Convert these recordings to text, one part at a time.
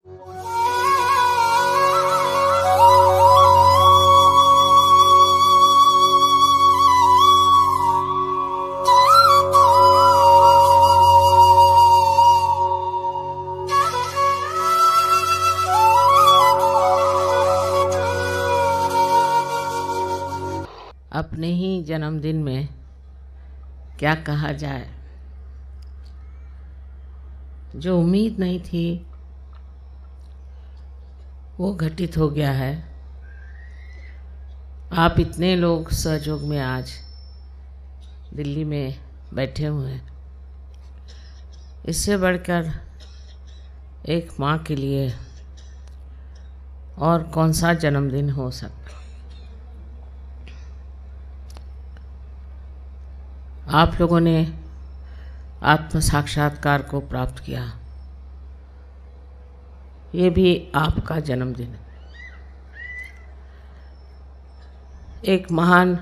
अपने ही जन्मदिन में क्या कहा जाए। जो उम्मीद नहीं थी वो घटित हो गया है। आप इतने लोग सहयोग में आज दिल्ली में बैठे हुए हैं। इससे बढ़कर एक माँ के लिए और कौन सा जन्मदिन हो सकता। आप लोगों ने आत्म साक्षात्कार को प्राप्त किया, ये भी आपका जन्मदिन है। एक महान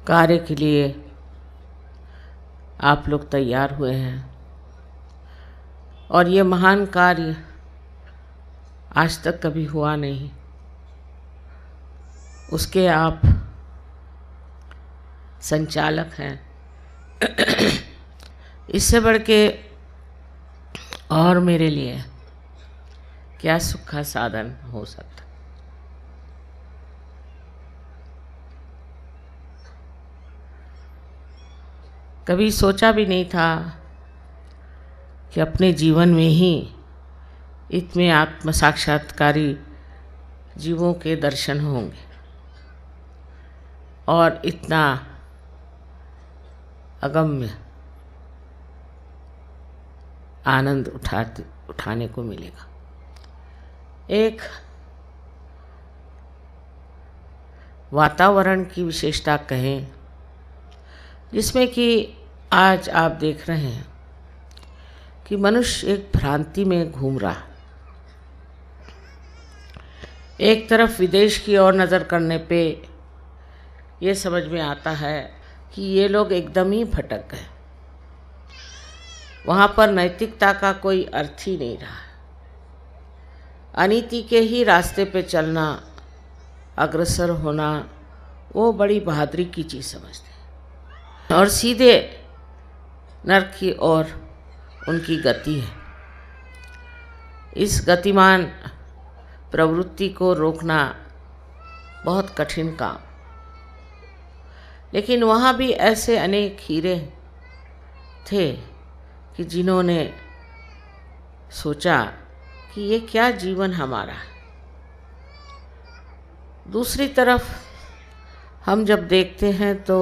कार्य के लिए आप लोग तैयार हुए हैं और ये महान कार्य आज तक कभी हुआ नहीं। उसके आप संचालक हैं। इससे बढ़ के और मेरे लिए क्या सुख का साधन हो सकता। कभी सोचा भी नहीं था कि अपने जीवन में ही इतने आत्म साक्षात्कारी जीवों के दर्शन होंगे और इतना अगम्य आनंद उठाने को मिलेगा। एक वातावरण की विशेषता कहें जिसमें कि आज आप देख रहे हैं कि मनुष्य एक भ्रांति में घूम रहा। एक तरफ विदेश की ओर नज़र करने पे ये समझ में आता है कि ये लोग एकदम ही भटक गए। वहाँ पर नैतिकता का कोई अर्थ ही नहीं रहा। अनीति के ही रास्ते पे चलना, अग्रसर होना, वो बड़ी बहादुरी की चीज़ समझते हैं और सीधे नरक की ओर उनकी गति है। इस गतिमान प्रवृत्ति को रोकना बहुत कठिन काम। लेकिन वहाँ भी ऐसे अनेक हीरे थे कि जिन्होंने सोचा कि ये क्या जीवन हमारा है। दूसरी तरफ हम जब देखते हैं तो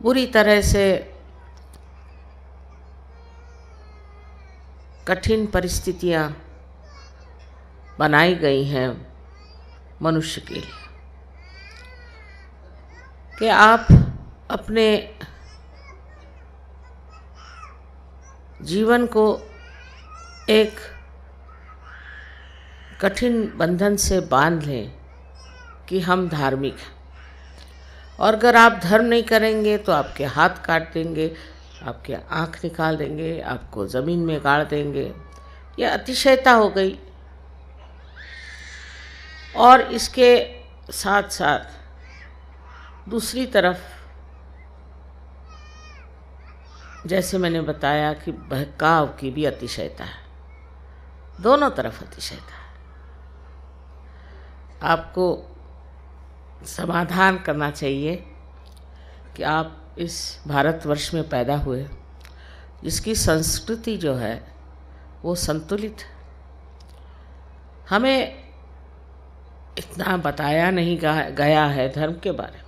बुरी तरह से कठिन परिस्थितियाँ बनाई गई हैं मनुष्य के लिए कि आप अपने जीवन को एक कठिन बंधन से बांध लें कि हम धार्मिक हैं और अगर आप धर्म नहीं करेंगे तो आपके हाथ काट देंगे, आपके आँख निकाल देंगे, आपको ज़मीन में गाड़ देंगे। यह अतिशयता हो गई। और इसके साथ साथ दूसरी तरफ जैसे मैंने बताया कि बहकाव की भी अतिशयता है। दोनों तरफ अतिशयता है। आपको समाधान करना चाहिए कि आप इस भारतवर्ष में पैदा हुए जिसकी संस्कृति जो है वो संतुलित है। हमें इतना बताया नहीं गया है धर्म के बारे में,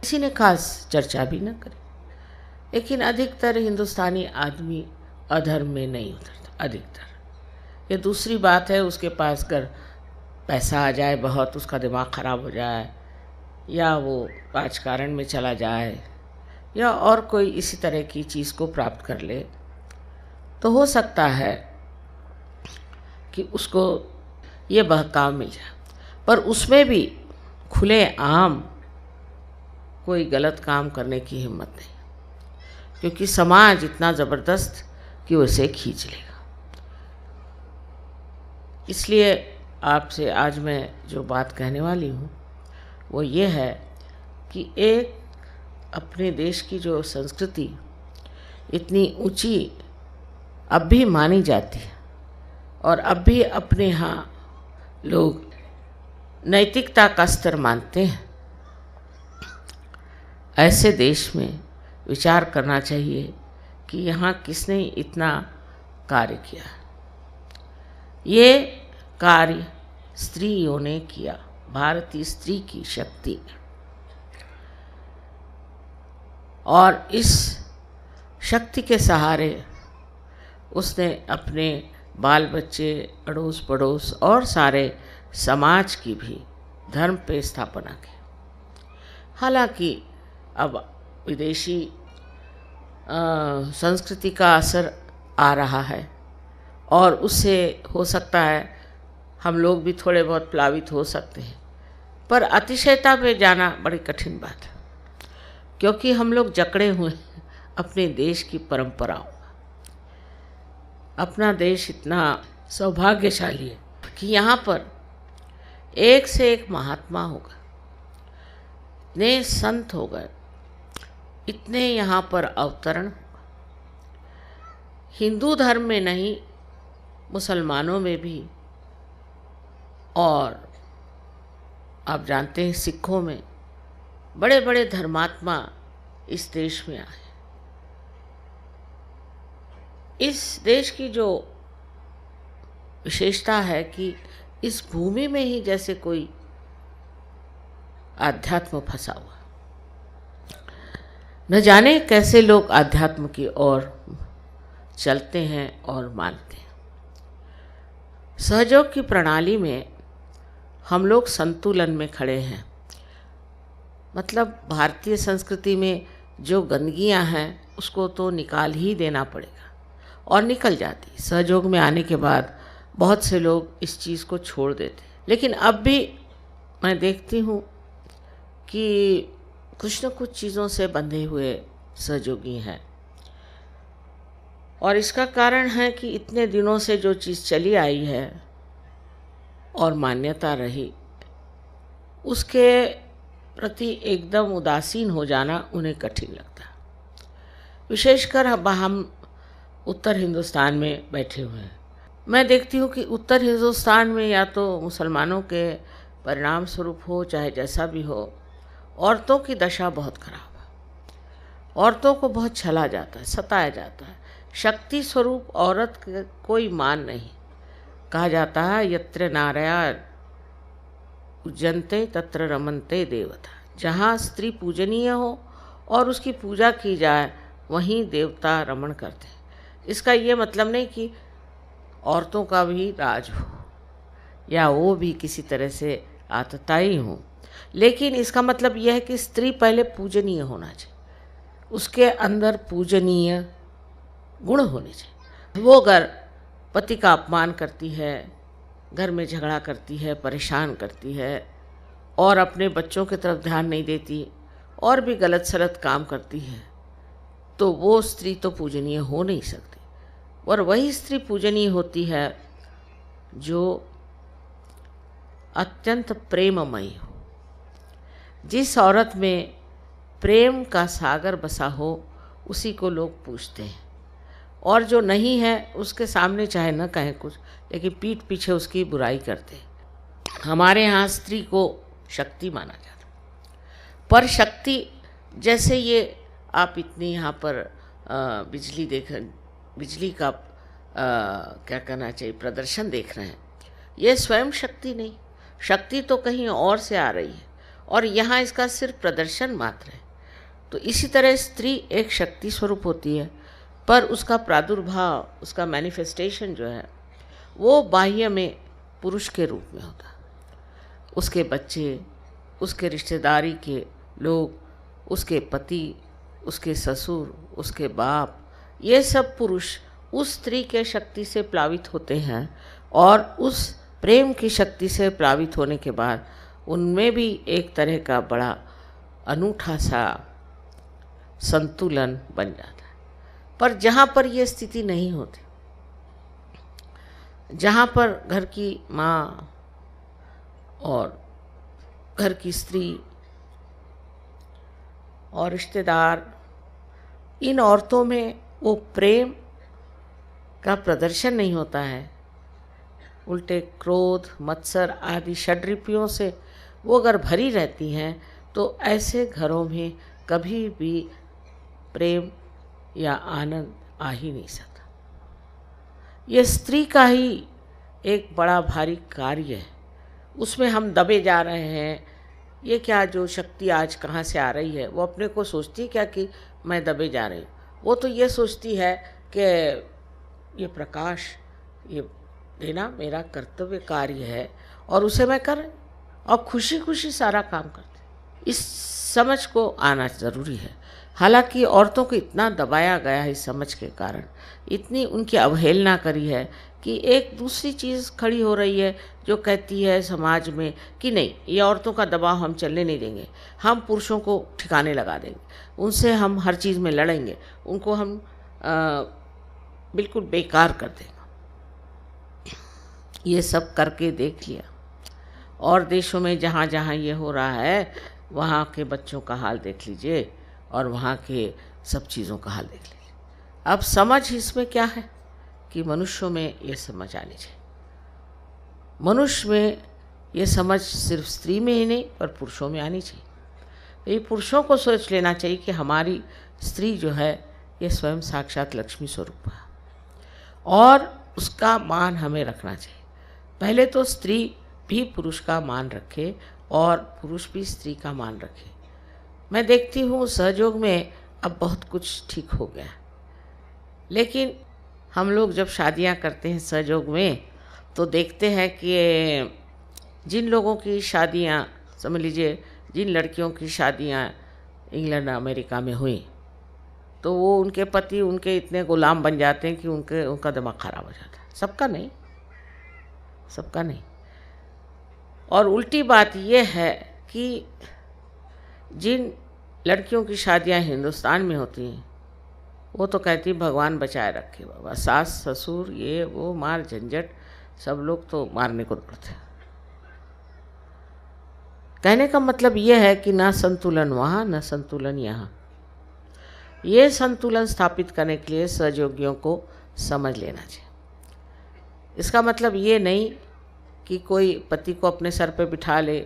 किसी ने खास चर्चा भी न करी। लेकिन अधिकतर हिंदुस्तानी आदमी अधर्म में नहीं उतरता। अधिकतर ये दूसरी बात है, उसके पास अगर पैसा आ जाए बहुत, उसका दिमाग ख़राब हो जाए या वो राजकारण में चला जाए या और कोई इसी तरह की चीज़ को प्राप्त कर ले तो हो सकता है कि उसको ये बहकाव मिल जाए। पर उसमें भी खुले आम कोई गलत काम करने की हिम्मत नहीं, क्योंकि समाज इतना ज़बरदस्त कि उसे खींच लेगा। इसलिए आपसे आज मैं जो बात कहने वाली हूँ वो ये है कि एक अपने देश की जो संस्कृति इतनी ऊंची अब भी मानी जाती है और अब भी अपने यहाँ लोग नैतिकता का स्तर मानते हैं, ऐसे देश में विचार करना चाहिए कि यहाँ किसने इतना कार्य किया। ये कार्य स्त्रियों ने किया, भारतीय स्त्री की शक्ति, और इस शक्ति के सहारे उसने अपने बाल बच्चे, अड़ोस पड़ोस और सारे समाज की भी धर्म पे स्थापना की। हालांकि अब विदेशी संस्कृति का असर आ रहा है और उससे हो सकता है हम लोग भी थोड़े बहुत प्लावित हो सकते हैं, पर अतिशयता पे जाना बड़ी कठिन बात है, क्योंकि हम लोग जकड़े हुए हैं अपने देश की परंपराओं। अपना देश इतना सौभाग्यशाली है कि यहाँ पर एक से एक महात्मा हो गए, इतने संत हो गए, इतने यहाँ पर अवतरण। हिंदू धर्म में नहीं, मुसलमानों में भी, और आप जानते हैं सिखों में बड़े बड़े धर्मात्मा इस देश में आए। इस देश की जो विशेषता है कि इस भूमि में ही जैसे कोई आध्यात्म फंसा हुआ। न जाने कैसे लोग आध्यात्म की ओर चलते हैं और मानते हैं। सहयोग की प्रणाली में हम लोग संतुलन में खड़े हैं। मतलब भारतीय संस्कृति में जो गंदगियां हैं उसको तो निकाल ही देना पड़ेगा, और निकल जाती। सहयोग में आने के बाद बहुत से लोग इस चीज़ को छोड़ देते, लेकिन अब भी मैं देखती हूँ कि कुछ न कुछ चीज़ों से बंधे हुए सहयोगी हैं। और इसका कारण है कि इतने दिनों से जो चीज़ चली आई है और मान्यता रही, उसके प्रति एकदम उदासीन हो जाना उन्हें कठिन लगता है। विशेषकर हम उत्तर हिंदुस्तान में बैठे हुए हैं। मैं देखती हूँ कि उत्तर हिंदुस्तान में या तो मुसलमानों के परिणाम स्वरूप हो, चाहे जैसा भी हो, औरतों की दशा बहुत खराब है। औरतों को बहुत छला जाता है, सताया जाता है। शक्ति स्वरूप औरत का कोई मान नहीं। कहा जाता है यत्र नारया पूजन्ते तत्र रमन्ते देवता। जहाँ स्त्री पूजनीय हो और उसकी पूजा की जाए वहीं देवता रमण करते हैं। इसका ये मतलब नहीं कि औरतों का भी राज हो या वो भी किसी तरह से आतताई हो, लेकिन इसका मतलब यह है कि स्त्री पहले पूजनीय होना चाहिए, उसके अंदर पूजनीय गुण होने चाहिए। वो अगर पति का अपमान करती है, घर में झगड़ा करती है, परेशान करती है और अपने बच्चों की तरफ ध्यान नहीं देती और भी गलत सलत काम करती है, तो वो स्त्री तो पूजनीय हो नहीं सकती। और वही स्त्री पूजनीय होती है जो अत्यंत प्रेममयी हो। जिस औरत में प्रेम का सागर बसा हो उसी को लोग पूजते हैं, और जो नहीं है उसके सामने चाहे न कहें कुछ, लेकिन पीठ पीछे उसकी बुराई करते हैं। हमारे यहाँ स्त्री को शक्ति माना जाता, पर शक्ति जैसे ये आप इतनी यहाँ पर बिजली का क्या कहना चाहिए प्रदर्शन देख रहे हैं, ये स्वयं शक्ति नहीं, शक्ति तो कहीं और से आ रही है और यहाँ इसका सिर्फ प्रदर्शन मात्र है। तो इसी तरह स्त्री एक शक्ति स्वरूप होती है, पर उसका प्रादुर्भाव, उसका मैनिफेस्टेशन जो है वो बाह्य में पुरुष के रूप में होता है। उसके बच्चे, उसके रिश्तेदारी के लोग, उसके पति, उसके ससुर, उसके बाप, ये सब पुरुष उस स्त्री के शक्ति से प्लावित होते हैं, और उस प्रेम की शक्ति से प्लावित होने के बाद उनमें भी एक तरह का बड़ा अनूठा सा संतुलन बन जाता है। पर जहाँ पर ये स्थिति नहीं होती, जहाँ पर घर की माँ और घर की स्त्री और रिश्तेदार, इन औरतों में वो प्रेम का प्रदर्शन नहीं होता है, उल्टे क्रोध, मत्सर आदि षड्रिपियों से वो अगर भरी रहती हैं, तो ऐसे घरों में कभी भी प्रेम या आनंद आ ही नहीं सकता। ये स्त्री का ही एक बड़ा भारी कार्य है, उसमें हम दबे जा रहे हैं। ये क्या जो शक्ति आज कहाँ से आ रही है, वो अपने को सोचती क्या कि मैं दबे जा रही हूँ? वो तो ये सोचती है कि ये प्रकाश, ये देना मेरा कर्तव्य कार्य है और उसे मैं कर, और खुशी खुशी सारा काम करते। इस समझ को आना ज़रूरी है। हालांकि औरतों को इतना दबाया गया है, इस समझ के कारण इतनी उनकी अवहेलना करी है कि एक दूसरी चीज़ खड़ी हो रही है जो कहती है समाज में कि नहीं, ये औरतों का दबाव हम चलने नहीं देंगे, हम पुरुषों को ठिकाने लगा देंगे, उनसे हम हर चीज़ में लड़ेंगे, उनको हम बिल्कुल बेकार कर देंगे। ये सब करके देख लिया, और देशों में जहाँ जहाँ ये हो रहा है वहाँ के बच्चों का हाल देख लीजिए और वहाँ के सब चीज़ों का हाल देख लीजिए। अब समझ इसमें क्या है कि मनुष्यों में ये समझ आनी चाहिए। मनुष्य में ये समझ सिर्फ स्त्री में ही नहीं पर पुरुषों में आनी चाहिए। ये पुरुषों को सोच लेना चाहिए कि हमारी स्त्री जो है ये स्वयं साक्षात लक्ष्मी स्वरूप है और उसका मान हमें रखना चाहिए। पहले तो स्त्री भी पुरुष का मान रखे और पुरुष भी स्त्री का मान रखे। मैं देखती हूँ सहयोग में अब बहुत कुछ ठीक हो गया, लेकिन हम लोग जब शादियाँ करते हैं सहयोग में तो देखते हैं कि जिन लोगों की शादियाँ, समझ लीजिए जिन लड़कियों की शादियाँ इंग्लैंड अमेरिका में हुई, तो वो उनके पति उनके इतने गुलाम बन जाते हैं कि उनका दिमाग खराब हो जाता है। सबका नहीं, सबका नहीं। और उल्टी बात यह है कि जिन लड़कियों की शादियां हिंदुस्तान में होती हैं वो तो कहती भगवान बचाए रखे बाबा, सास ससुर ये वो मार झंझट, सब लोग तो मारने को दौड़ते हैं। कहने का मतलब ये है कि ना संतुलन वहाँ न संतुलन यहाँ। ये संतुलन स्थापित करने के लिए सहयोगियों को समझ लेना चाहिए। इसका मतलब ये नहीं कि कोई पति को अपने सर पे बिठा ले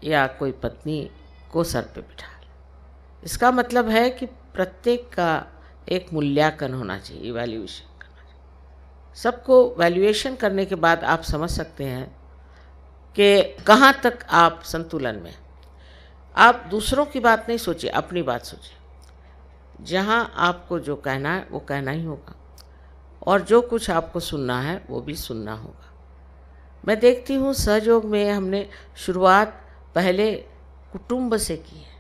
या कोई पत्नी को सर पे बिठा ले। इसका मतलब है कि प्रत्येक का एक मूल्यांकन होना चाहिए, इवैल्यूएशन करना चाहिए। सबको वैल्यूएशन करने के बाद आप समझ सकते हैं कि कहाँ तक आप संतुलन में। आप दूसरों की बात नहीं सोचिए, अपनी बात सोचिए। जहाँ आपको जो कहना है वो कहना ही होगा और जो कुछ आपको सुनना है वो भी सुनना होगा। मैं देखती हूँ सहयोग में हमने शुरुआत पहले कुटुंब से की है।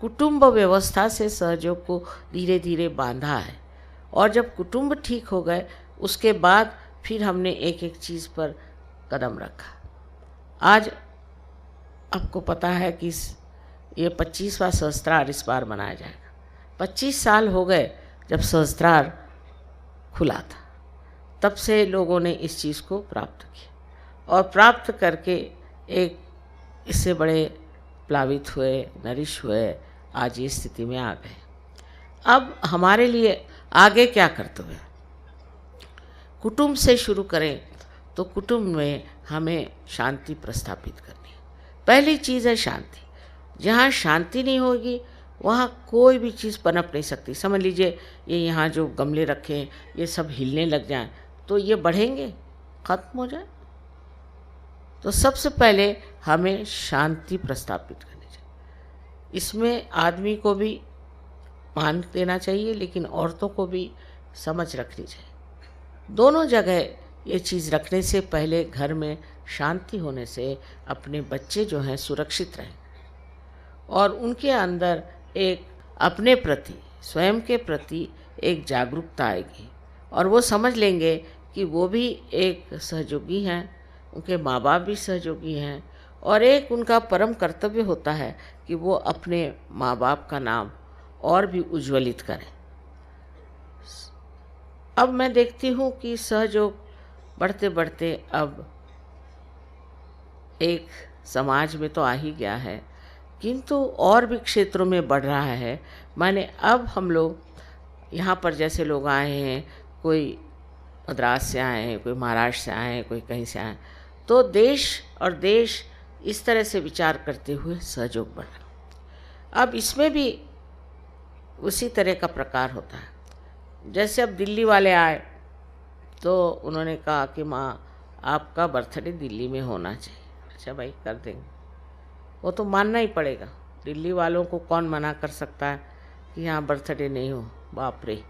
कुटुंब व्यवस्था से सहयोग को धीरे धीरे बांधा है और जब कुटुंब ठीक हो गए उसके बाद फिर हमने एक एक चीज़ पर कदम रखा। आज आपको पता है कि ये 25वां सहस्त्रार इस बार मनाया जाएगा। 25 साल हो गए जब सहस्त्रार खुला था, तब से लोगों ने इस चीज़ को प्राप्त किया और प्राप्त करके एक इससे बड़े प्लावित हुए, नरिश हुए, आज ये स्थिति में आ गए। अब हमारे लिए आगे क्या कर्तव्य है? कुटुंब से शुरू करें तो कुटुंब में हमें शांति प्रस्थापित करनी है। पहली चीज़ है शांति। जहाँ शांति नहीं होगी वहाँ कोई भी चीज़ पनप नहीं सकती। समझ लीजिए ये यहाँ जो गमले रखे हैं ये सब हिलने लग जाएं तो ये बढ़ेंगे, खत्म हो जाए। तो सबसे पहले हमें शांति प्रस्थापित करनी चाहिए। इसमें आदमी को भी मान देना चाहिए लेकिन औरतों को भी समझ रखनी चाहिए। दोनों जगह ये चीज़ रखने से पहले घर में शांति होने से अपने बच्चे जो हैं सुरक्षित रहें और उनके अंदर एक अपने प्रति, स्वयं के प्रति एक जागरूकता आएगी और वो समझ लेंगे कि वो भी एक सहयोगी हैं, उनके माँ बाप भी सहयोगी हैं और एक उनका परम कर्तव्य होता है कि वो अपने माँ बाप का नाम और भी उज्ज्वलित करें। अब मैं देखती हूँ कि सहयोग बढ़ते बढ़ते अब एक समाज में तो आ ही गया है, किंतु और भी क्षेत्रों में बढ़ रहा है। माने अब हम लोग यहाँ पर जैसे लोग आए हैं, कोई मद्रास से आए हैं, कोई महाराष्ट्र से आए हैं, कोई कहीं से आए हैं, तो देश और देश इस तरह से विचार करते हुए सहयोग बढ़ा। अब इसमें भी उसी तरह का प्रकार होता है। जैसे अब दिल्ली वाले आए तो उन्होंने कहा कि माँ आपका बर्थडे दिल्ली में होना चाहिए। अच्छा भाई, कर देंगे, वो तो मानना ही पड़ेगा। दिल्ली वालों को कौन मना कर सकता है कि यहाँ बर्थडे नहीं हो। बाप रे,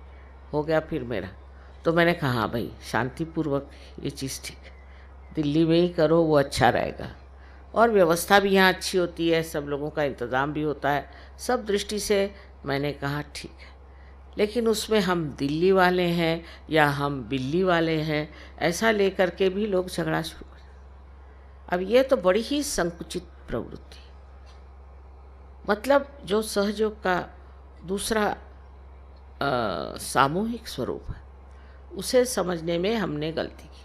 हो गया फिर मेरा। तो मैंने कहा हाँ भाई, शांतिपूर्वक ये चीज़ ठीक है, दिल्ली में ही करो, वो अच्छा रहेगा। और व्यवस्था भी यहाँ अच्छी होती है, सब लोगों का इंतज़ाम भी होता है, सब दृष्टि से मैंने कहा ठीक है। लेकिन उसमें हम दिल्ली वाले हैं या हम बिल्ली वाले हैं, ऐसा लेकर के भी लोग झगड़ा शुरू कर। अब ये तो बड़ी ही संकुचित प्रवृत्ति, मतलब जो सहयोग का दूसरा सामूहिक स्वरूप है, उसे समझने में हमने गलती की।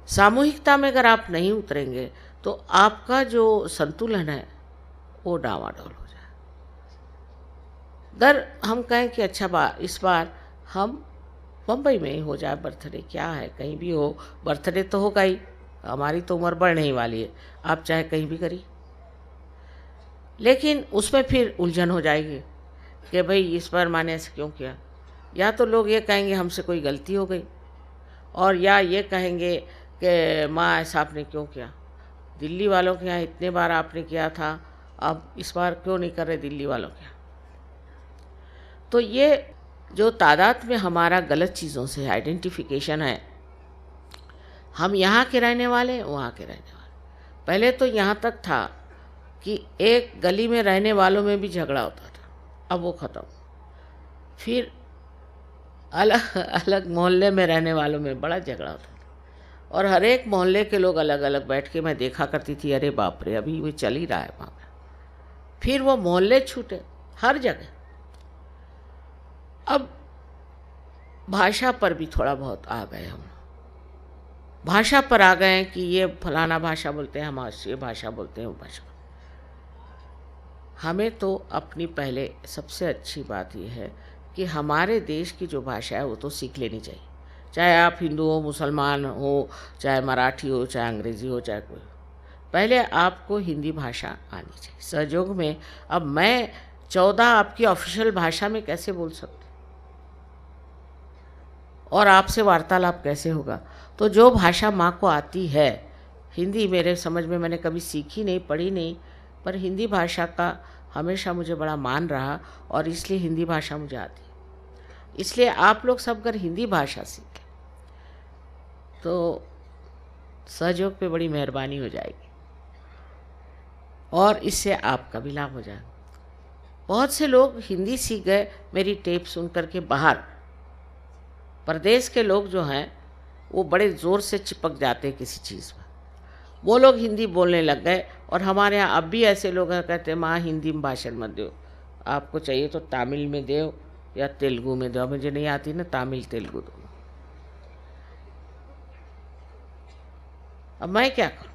सामूहिकता में अगर आप नहीं उतरेंगे तो आपका जो संतुलन है वो डावाडोल हो जाए। अगर हम कहें कि अच्छा इस बार हम बम्बई में ही हो जाए बर्थडे, क्या है कहीं भी हो, बर्थडे तो होगा ही, हमारी तो उम्र बढ़ने ही वाली है, आप चाहे कहीं भी करिए। लेकिन उसमें फिर उलझन हो जाएगी कि भाई इस बार माने ऐसे क्यों किया। या तो लोग ये कहेंगे हमसे कोई गलती हो गई, और या ये कहेंगे कि माँ ऐसा आपने क्यों किया, दिल्ली वालों के यहाँ इतने बार आपने किया था, अब इस बार क्यों नहीं कर रहे दिल्ली वालों के यहाँ। तो ये जो तादाद में हमारा गलत चीज़ों से आइडेंटिफिकेशन है, हम यहाँ के रहने वाले, वहाँ के रहने वाले। पहले तो यहाँ तक था कि एक गली में रहने वालों में भी झगड़ा होता था, अब वो ख़त्म। फिर अलग अलग मोहल्ले में रहने वालों में बड़ा झगड़ा होता था, और हर एक मोहल्ले के लोग अलग अलग बैठ के मैं देखा करती थी, अरे बाप रे, अभी वो चल ही रहा है वहाँ पर। फिर वो मोहल्ले छूटे हर जगह। अब भाषा पर भी थोड़ा बहुत आ गए हम, भाषा पर आ गए कि ये फलाना भाषा बोलते हैं, हम ये भाषा बोलते हैं, वो भाषा। हमें तो अपनी पहले सबसे अच्छी बात यह है कि हमारे देश की जो भाषा है वो तो सीख लेनी चाहिए, चाहे आप हिंदू हो, मुसलमान हो, चाहे मराठी हो, चाहे अंग्रेज़ी हो, चाहे कोई। पहले आपको हिंदी भाषा आनी चाहिए। सहयोग में अब मैं 14 आपकी ऑफिशियल भाषा में कैसे बोल सकती, और आपसे वार्तालाप कैसे होगा। तो जो भाषा माँ को आती है, हिंदी मेरे समझ में मैंने कभी सीखी नहीं, पढ़ी नहीं, पर हिंदी भाषा का हमेशा मुझे बड़ा मान रहा, और इसलिए हिंदी भाषा मुझे आती है। इसलिए आप लोग सब अगर हिंदी भाषा सीखें तो सहयोग पे बड़ी मेहरबानी हो जाएगी, और इससे आपका भी लाभ हो जाएगा। बहुत से लोग हिंदी सीख गए मेरी टेप सुन करके बाहर, प्रदेश के लोग जो हैं वो बड़े ज़ोर से चिपक जाते हैं किसी चीज़ में, वो लोग हिंदी बोलने लग गए। और हमारे यहाँ अब भी ऐसे लोग हैं कहते हैं माँ हिंदी में भाषण मत दो, आपको चाहिए तो तमिल में दो या तेलुगु में दो। मुझे नहीं आती ना तमिल तेलुगु दोनों, अब मैं क्या करूँ।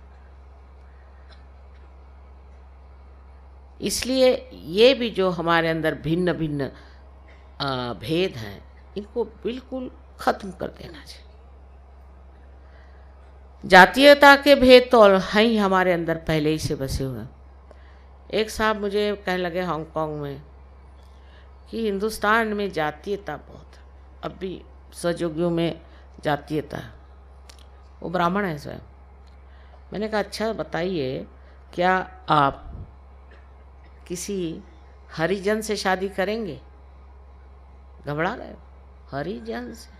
इसलिए ये भी जो हमारे अंदर भिन्न भिन्न भेद हैं, इनको बिल्कुल ख़त्म कर देना चाहिए। जातीयता के भेद तो हैं ही हमारे अंदर पहले ही से बसे हुए हैं। एक साहब मुझे कहने लगे हांगकांग में कि हिंदुस्तान में जातीयता बहुत है, अब भी सहयोगियों में जातीयता है। वो ब्राह्मण है स्वयं। मैंने कहा अच्छा बताइए, क्या आप किसी हरिजन से शादी करेंगे? घबरा गए। हरिजन से?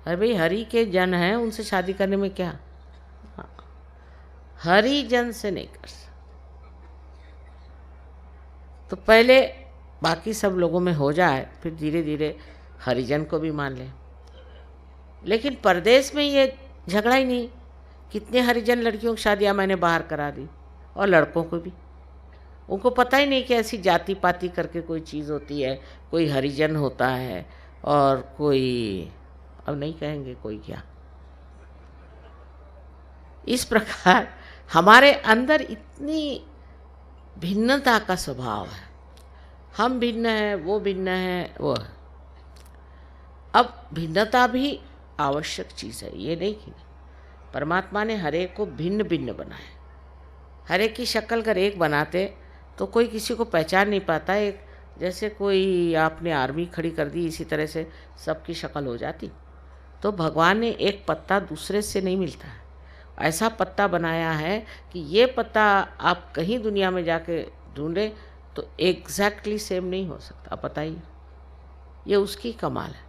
अरे भाई, हरि के जन हैं, उनसे शादी करने में क्या। हाँ, हरिजन से नहीं कर सकते। तो पहले बाकी सब लोगों में हो जाए, फिर धीरे धीरे हरिजन को भी मान लें। लेकिन परदेश में ये झगड़ा ही नहीं। कितने हरिजन लड़कियों की शादियाँ मैंने बाहर करा दी, और लड़कों को भी। उनको पता ही नहीं कि ऐसी जाति पाति करके कोई चीज़ होती है, कोई हरिजन होता है। और कोई अब नहीं कहेंगे कोई क्या। इस प्रकार हमारे अंदर इतनी भिन्नता का स्वभाव है, हम भिन्न हैं, वो भिन्न है, वो है। अब भिन्नता भी आवश्यक चीज़ है, ये नहीं कि परमात्मा ने हर एक को भिन्न भिन्न बनाया। हर एक की शक्ल अगर एक बनाते तो कोई किसी को पहचान नहीं पाता। एक जैसे कोई आपने आर्मी खड़ी कर दी, इसी तरह से सबकी शक्ल हो जाती। तो भगवान ने एक पत्ता दूसरे से नहीं मिलता है, ऐसा पत्ता बनाया है कि ये पत्ता आप कहीं दुनिया में जाके ढूंढें तो एग्जैक्टली सेम नहीं हो सकता। आप बताइए, ये उसकी कमाल है।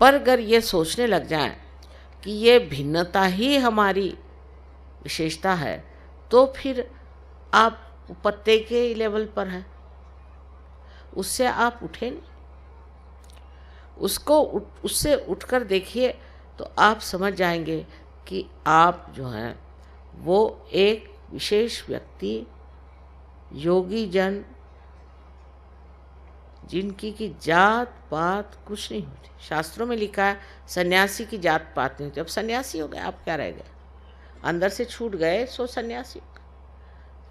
पर अगर ये सोचने लग जाएं कि ये भिन्नता ही हमारी विशेषता है, तो फिर आप पत्ते के लेवल पर हैं, उससे आप उठे नहीं। उससे उठकर देखिए तो आप समझ जाएंगे कि आप जो हैं वो एक विशेष व्यक्ति, योगी जन, जिनकी की जात पात कुछ नहीं होती। शास्त्रों में लिखा है सन्यासी की जात पात नहीं होती। अब सन्यासी हो गए, आप क्या रह गए? अंदर से छूट गए सो सन्यासी हो गए।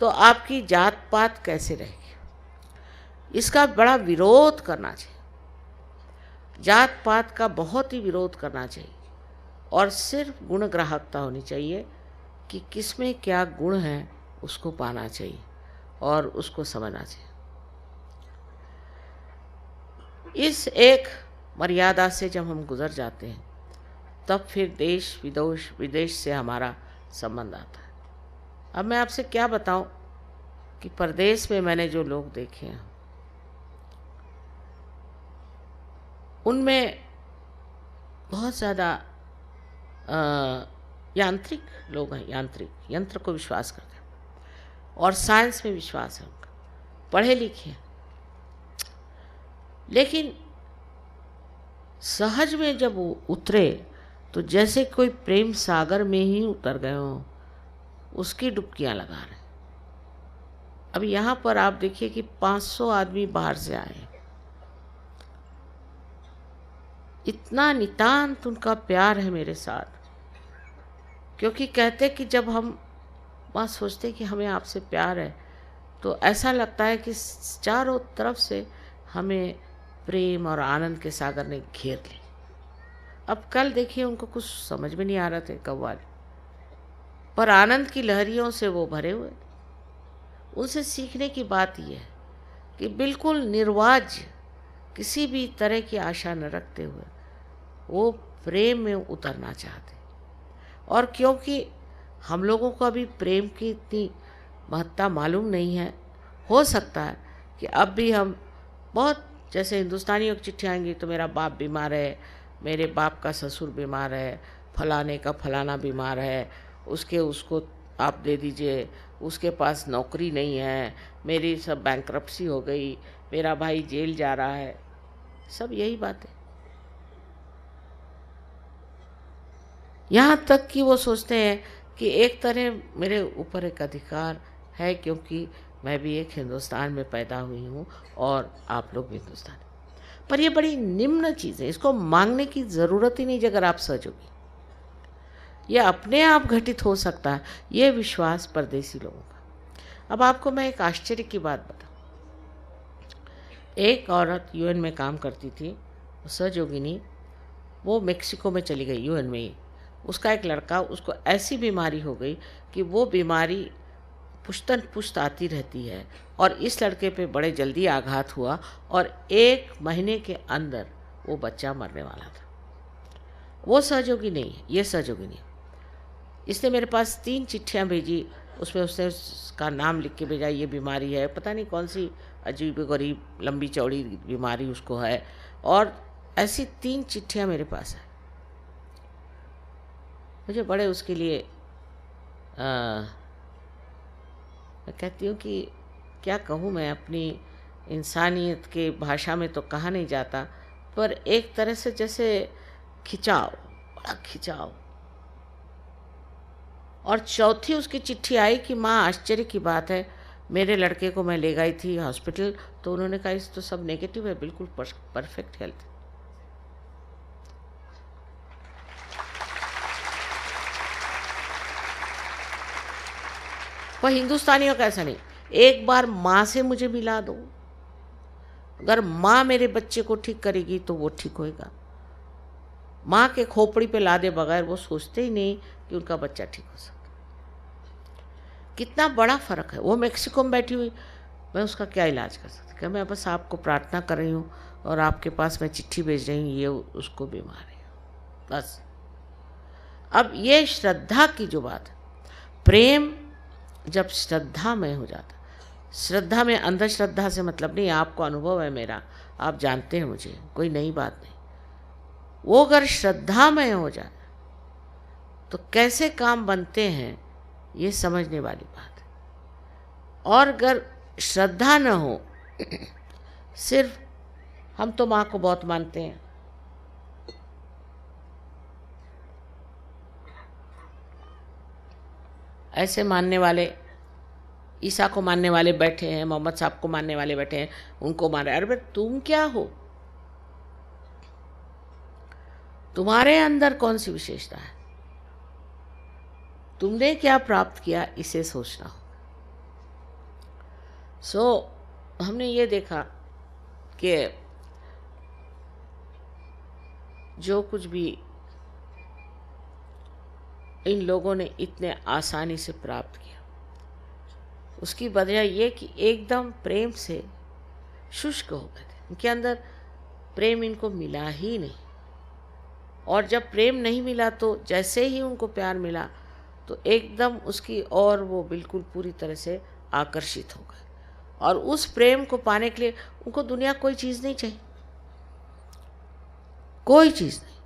तो आपकी जात पात कैसे रहेगी? इसका बड़ा विरोध करना चाहिए। जात पात का बहुत ही विरोध करना चाहिए और सिर्फ गुण ग्राहकता होनी चाहिए कि किसमें क्या गुण है उसको पाना चाहिए और उसको समझना चाहिए। इस एक मर्यादा से जब हम गुजर जाते हैं तब फिर देश विदेश से हमारा संबंध आता है। अब मैं आपसे क्या बताऊं कि परदेश में मैंने जो लोग देखे हैं उनमें बहुत ज़्यादा यांत्रिक लोग हैं, यंत्र को विश्वास करते हैं और साइंस में विश्वास है उनका, पढ़े लिखे हैं। लेकिन सहज में जब वो उतरे तो जैसे कोई प्रेम सागर में ही उतर गए हों, उसकी डुबकियां लगा रहे। अब यहाँ पर आप देखिए कि 500 आदमी बाहर से आए, इतना नितांत उनका प्यार है मेरे साथ, क्योंकि कहते कि जब हम वहाँ सोचते कि हमें आपसे प्यार है तो ऐसा लगता है कि चारों तरफ से हमें प्रेम और आनंद के सागर ने घेर ली। अब कल देखिए उनको कुछ समझ में नहीं आ रहे थे कव्वाल, पर आनंद की लहरियों से वो भरे हुए। उनसे सीखने की बात यह है कि बिल्कुल निर्वाज, किसी भी तरह की आशा न रखते हुए वो प्रेम में उतरना चाहते। और क्योंकि हम लोगों को अभी प्रेम की इतनी महत्ता मालूम नहीं है, हो सकता है कि अब भी हम बहुत, जैसे हिंदुस्तानियों की चिट्ठी आएंगी तो मेरा बाप बीमार है, मेरे बाप का ससुर बीमार है, फलाने का फलाना बीमार है, उसको आप दे दीजिए, उसके पास नौकरी नहीं है, मेरी सब बैंक्रप्सी हो गई, मेरा भाई जेल जा रहा है। सब यही बात है। यहाँ तक कि वो सोचते हैं कि एक तरह मेरे ऊपर एक अधिकार है क्योंकि मैं भी एक हिंदुस्तान में पैदा हुई हूँ और आप लोग भी हिंदुस्तानी। पर ये बड़ी निम्न चीज़ है, इसको मांगने की ज़रूरत ही नहीं अगर आप सहज होगी। ये अपने आप घटित हो सकता है, ये विश्वास परदेसी लोगों का। अब आपको मैं एक आश्चर्य की बात बताऊँ। एक औरत यूएन में काम करती थी, सहयोगिनी, वो मेक्सिको में चली गई यूएन में ही। उसका एक लड़का, उसको ऐसी बीमारी हो गई कि वो बीमारी पुश्तन पुश्त आती रहती है और इस लड़के पे बड़े जल्दी आघात हुआ और 1 महीने के अंदर वो बच्चा मरने वाला था। वो सहयोगी नहीं है, ये सहयोगी नहीं है। इसने मेरे पास 3 चिट्ठियाँ भेजी, उसमें उसने उसका नाम लिख के भेजा, ये बीमारी है, पता नहीं कौन सी अजीब गरीब लंबी चौड़ी बीमारी उसको है, और ऐसी 3 चिट्ठियाँ मेरे पास है। मुझे बड़े उसके लिए मैं कहती हूँ कि क्या कहूँ मैं, अपनी इंसानियत के भाषा में तो कहा नहीं जाता, पर एक तरह से जैसे खिंचाव, बड़ा खिंचाव। और चौथी उसकी चिट्ठी आई कि माँ आश्चर्य की बात है, मेरे लड़के को मैं ले गई थी हॉस्पिटल तो उन्होंने कहा इस तो सब नेगेटिव है, बिल्कुल परफेक्ट हेल्थ। पर हिंदुस्तानियों का ऐसा नहीं, एक बार माँ से मुझे मिला दो, अगर माँ मेरे बच्चे को ठीक करेगी तो वो ठीक होएगा। माँ के खोपड़ी पे लादे बगैर वो सोचते ही नहीं कि उनका बच्चा ठीक हो सकता। कितना बड़ा फ़र्क है। वो मेक्सिको में बैठी हुई, मैं उसका क्या इलाज कर सकती, क्या मैं बस आपको प्रार्थना कर रही हूँ और आपके पास मैं चिट्ठी भेज रही हूँ, ये उसको बीमार है, बस। अब ये श्रद्धा की जो बात है, प्रेम जब श्रद्धा में हो जाता, श्रद्धा में अंधश्रद्धा से मतलब नहीं, आपको अनुभव है मेरा, आप जानते हैं मुझे, कोई नई बात नहीं। वो अगर श्रद्धा में हो जाए तो कैसे काम बनते हैं ये समझने वाली बात है। और अगर श्रद्धा न हो, सिर्फ हम तो माँ को बहुत मानते हैं, ऐसे मानने वाले, ईसा को मानने वाले बैठे हैं, मोहम्मद साहब को मानने वाले बैठे हैं, उनको मार रहे। अरे भाई तुम क्या हो, तुम्हारे अंदर कौन सी विशेषता है, तुमने क्या प्राप्त किया, इसे सोचना हो। हमने ये देखा कि जो कुछ भी इन लोगों ने इतने आसानी से प्राप्त किया, उसकी वजह ये कि एकदम प्रेम से शुष्क हो गए थे, उनके अंदर प्रेम इनको मिला ही नहीं। और जब प्रेम नहीं मिला तो जैसे ही उनको प्यार मिला तो एकदम उसकी और वो बिल्कुल पूरी तरह से आकर्षित हो गए। और उस प्रेम को पाने के लिए उनको दुनिया कोई चीज़ नहीं चाहिए, कोई चीज़ नहीं।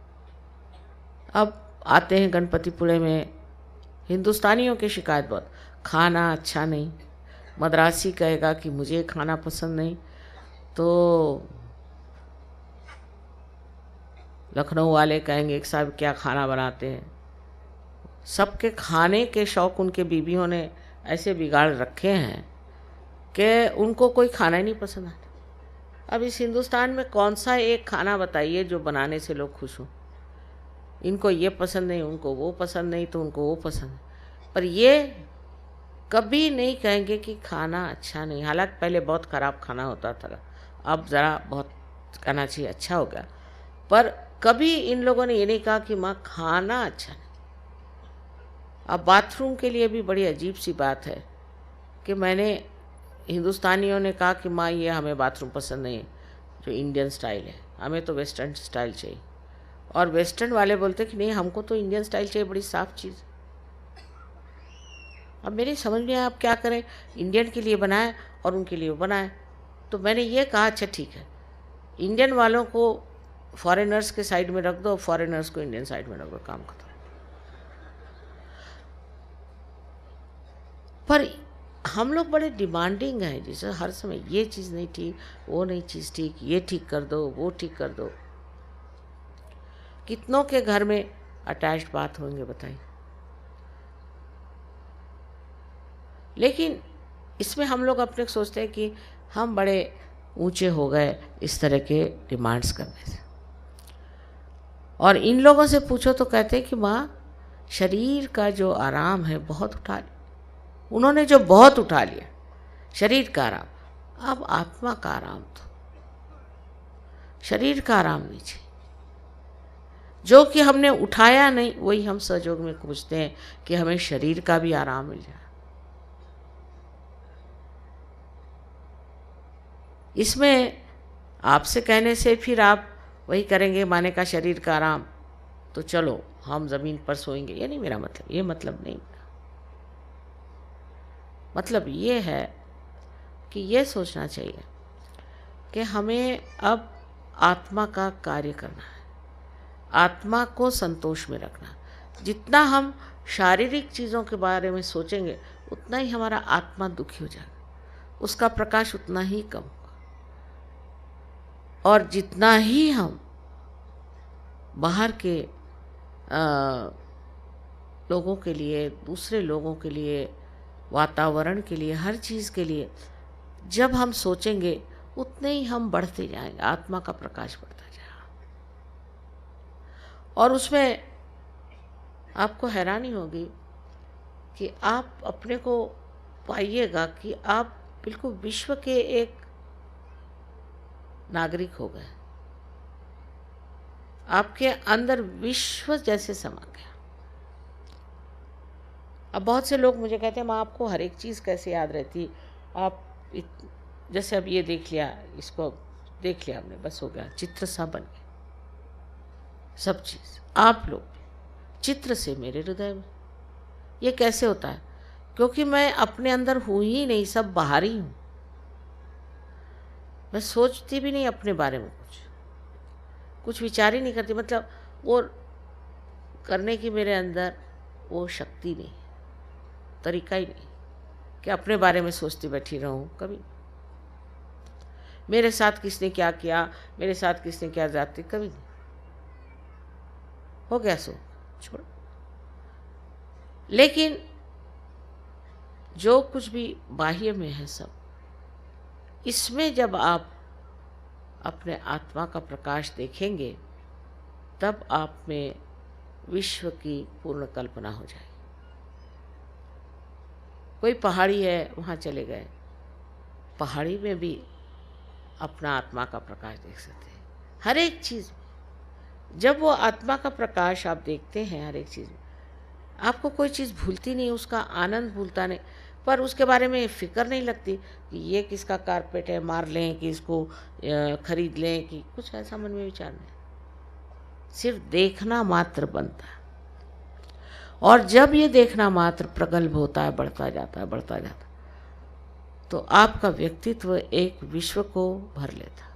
अब आते हैं गणपतिपुरे में, हिंदुस्तानियों की शिकायत बहुत, खाना अच्छा नहीं, मद्रासी कहेगा कि मुझे खाना पसंद नहीं, तो लखनऊ वाले कहेंगे कि साहब क्या खाना बनाते हैं। सबके खाने के शौक़ उनके बीवियों ने ऐसे बिगाड़ रखे हैं कि उनको कोई खाना ही नहीं पसंद आता। अब इस हिंदुस्तान में कौन सा एक खाना बताइए जो बनाने से लोग खुश हों। इनको ये पसंद नहीं, उनको वो पसंद नहीं, तो उनको वो पसंद है, पर ये कभी नहीं कहेंगे कि खाना अच्छा नहीं। हालांकि पहले बहुत ख़राब खाना होता था, अब ज़रा बहुत कहना चाहिए अच्छा हो गया, पर कभी इन लोगों ने ये नहीं कहा कि माँ खाना अच्छा नहीं। अब बाथरूम के लिए भी बड़ी अजीब सी बात है कि मैंने, हिंदुस्तानियों ने कहा कि माँ ये हमें बाथरूम पसंद नहीं है जो इंडियन स्टाइल है, हमें तो वेस्टर्न स्टाइल चाहिए। और वेस्टर्न वाले बोलते कि नहीं हमको तो इंडियन स्टाइल चाहिए, बड़ी साफ़ चीज़। अब मेरी समझ में आया आप क्या करें, इंडियन के लिए बनाए और उनके लिए बनाए। तो मैंने ये कहा अच्छा ठीक है, इंडियन वालों को फॉरेनर्स के साइड में रख दो, फॉरेनर्स को इंडियन साइड में रख दो, काम खत्म। पर हम लोग बड़े डिमांडिंग हैं, जैसे हर समय ये चीज़ नहीं ठीक, वो नहीं चीज़ ठीक, ये ठीक कर दो, वो ठीक कर दो। कितनों के घर में अटैच्ड बाथ होंगे बताइए। लेकिन इसमें हम लोग अपने सोचते हैं कि हम बड़े ऊंचे हो गए इस तरह के डिमांड्स करने से। और इन लोगों से पूछो तो कहते हैं कि माँ शरीर का जो आराम है बहुत उठा लिया, उन्होंने जो बहुत उठा लिया शरीर का आराम, अब आत्मा का आराम तो, शरीर का आराम नहीं चाहिए। जो कि हमने उठाया नहीं वही हम सहयोग में पूछते हैं कि हमें शरीर का भी आराम मिल जाए। इसमें आपसे कहने से फिर आप वही करेंगे, माने का शरीर का आराम, तो चलो हम ज़मीन पर सोएंगे, ये नहीं मेरा मतलब, ये मतलब नहीं। मतलब ये है कि ये सोचना चाहिए कि हमें अब आत्मा का कार्य करना है, आत्मा को संतोष में रखना। जितना हम शारीरिक चीज़ों के बारे में सोचेंगे उतना ही हमारा आत्मा दुखी हो जाएगा, उसका प्रकाश उतना ही कम होगा। और जितना ही हम बाहर के लोगों के लिए, दूसरे लोगों के लिए, वातावरण के लिए, हर चीज़ के लिए जब हम सोचेंगे उतने ही हम बढ़ते जाएंगे, आत्मा का प्रकाश बढ़ता जाएगा। और उसमें आपको हैरानी होगी कि आप अपने को पाइएगा कि आप बिल्कुल विश्व के एक नागरिक हो गए। आपके अंदर विश्व जैसे समा गया। अब बहुत से लोग मुझे कहते हैं, माँ आपको हर एक चीज़ कैसे याद रहती, आप जैसे अब ये देख लिया, इसको देख लिया हमने, बस हो गया, चित्र सा बन गया सब चीज़। आप लोग चित्र से मेरे हृदय में, ये कैसे होता है? क्योंकि मैं अपने अंदर हूँ ही नहीं, सब बाहर ही हूँ। मैं सोचती भी नहीं अपने बारे में, कुछ विचार ही नहीं करती। मतलब वो करने की मेरे अंदर वो शक्ति नहीं, तरीका ही नहीं कि अपने बारे में सोचती बैठी रहूं। कभी मेरे साथ किसने क्या किया, मेरे साथ किसने क्या जाती, कभी नहीं। हो गया सो छोड़। लेकिन जो कुछ भी बाह्य में है सब, इसमें जब आप अपने आत्मा का प्रकाश देखेंगे, तब आप में विश्व की पूर्ण कल्पना हो जाएगी। कोई पहाड़ी है, वहाँ चले गए, पहाड़ी में भी अपना आत्मा का प्रकाश देख सकते हैं। हर एक चीज़ में जब वो आत्मा का प्रकाश आप देखते हैं, हर एक चीज़ में आपको कोई चीज़ भूलती नहीं, उसका आनंद भूलता नहीं, पर उसके बारे में फिक्र नहीं लगती कि ये किसका कारपेट है, मार लें कि इसको खरीद लें, कि कुछ ऐसा मन में विचार नहीं। सिर्फ देखना मात्र बनता है। और जब ये देखना मात्र प्रगल्भ होता है, बढ़ता जाता है, बढ़ता जाता है, तो आपका व्यक्तित्व एक विश्व को भर लेता।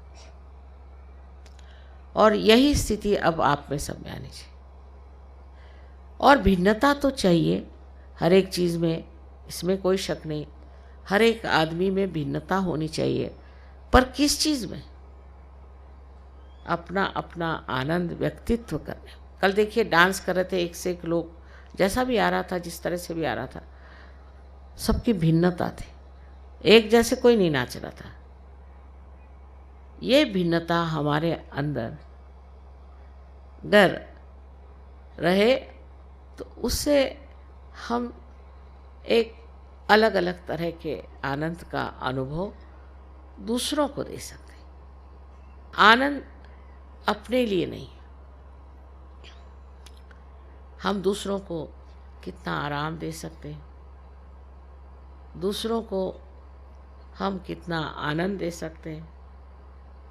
और यही स्थिति अब आप में सब में आनी चाहिए। और भिन्नता तो चाहिए हर एक चीज़ में, इसमें कोई शक नहीं। हर एक आदमी में भिन्नता होनी चाहिए, पर किस चीज़ में? अपना अपना आनंद व्यक्तित्व करने। कल देखिए डांस कर रहे थे एक से एक लोग, जैसा भी आ रहा था, जिस तरह से भी आ रहा था, सबकी भिन्नता थी, एक जैसे कोई नहीं नाच रहा था। ये भिन्नता हमारे अंदर डर रहे तो उससे हम एक अलग अलग तरह के आनंद का अनुभव दूसरों को दे सकते हैं। आनंद अपने लिए नहीं, हम दूसरों को कितना आराम दे सकते हैं, दूसरों को हम कितना आनंद दे सकते हैं,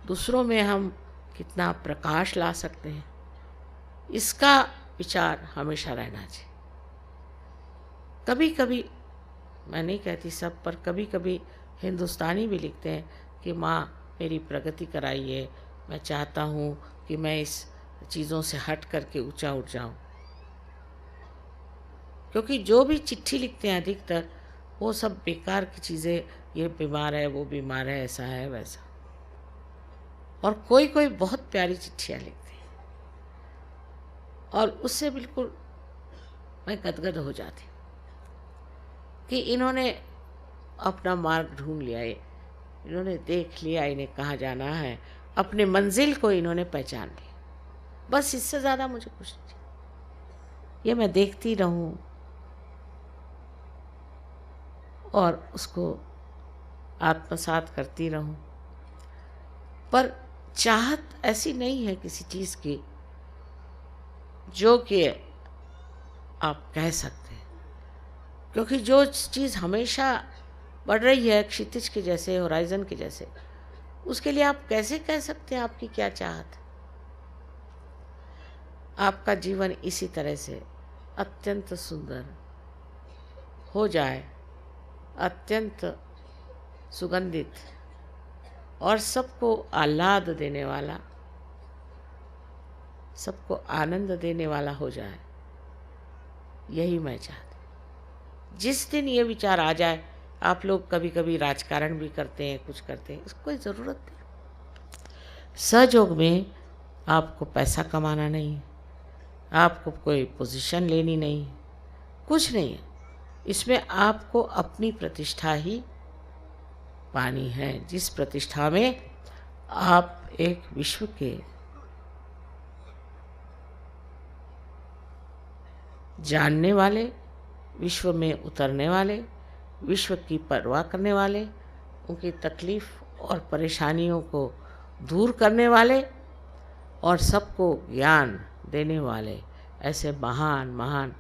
दूसरों में हम कितना प्रकाश ला सकते हैं, इसका विचार हमेशा रहना चाहिए। कभी कभी, मैं नहीं कहती सब, पर कभी कभी हिंदुस्तानी भी लिखते हैं कि माँ मेरी प्रगति कराइए, मैं चाहता हूँ कि मैं इस चीज़ों से हट करके ऊंचा उठ जाऊँ। क्योंकि जो भी चिट्ठी लिखते हैं अधिकतर वो सब बेकार की चीज़ें, ये बीमार है, वो बीमार है, ऐसा है, वैसा। और कोई कोई बहुत प्यारी चिट्ठियाँ लिखते हैं और उससे बिल्कुल मैं गदगद हो जाती कि इन्होंने अपना मार्ग ढूंढ लिया, इन्होंने देख लिया इन्हें कहाँ जाना है, अपने मंजिल को इन्होंने पहचान लिया। बस इससे ज़्यादा मुझे कुछ नहीं चाहिए। ये मैं देखती रहूं और उसको आत्मसात करती रहूं। पर चाहत ऐसी नहीं है किसी चीज़ की जो कि आप कह सकते हैं, क्योंकि जो चीज़ हमेशा बढ़ रही है क्षितिज के जैसे, होराइजन के जैसे, उसके लिए आप कैसे कह सकते हैं आपकी क्या चाहत है? आपका जीवन इसी तरह से अत्यंत सुंदर हो जाए, अत्यंत सुगंधित और सबको आह्लाद देने वाला, सबको आनंद देने वाला हो जाए, यही मैं चाहती। जिस दिन ये विचार आ जाए, आप लोग कभी कभी राजकारण भी करते हैं, कुछ करते हैं, इसको कोई ज़रूरत नहीं। सहयोग में आपको पैसा कमाना नहीं है, आपको कोई पोजीशन लेनी नहीं है, कुछ नहीं है। इसमें आपको अपनी प्रतिष्ठा ही पानी है, जिस प्रतिष्ठा में आप एक विश्व के जानने वाले, विश्व में उतरने वाले, विश्व की परवाह करने वाले, उनकी तकलीफ़ और परेशानियों को दूर करने वाले और सबको ज्ञान देने वाले ऐसे महान महान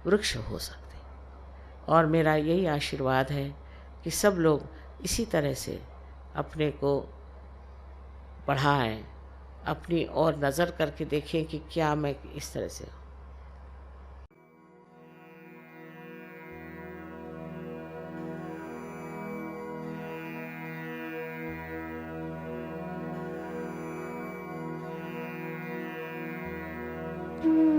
वृक्ष हो सकते हैं। और मेरा यही आशीर्वाद है कि सब लोग इसी तरह से अपने को बढ़ाएं, अपनी ओर नज़र करके देखें कि क्या मैं इस तरह से हूँ।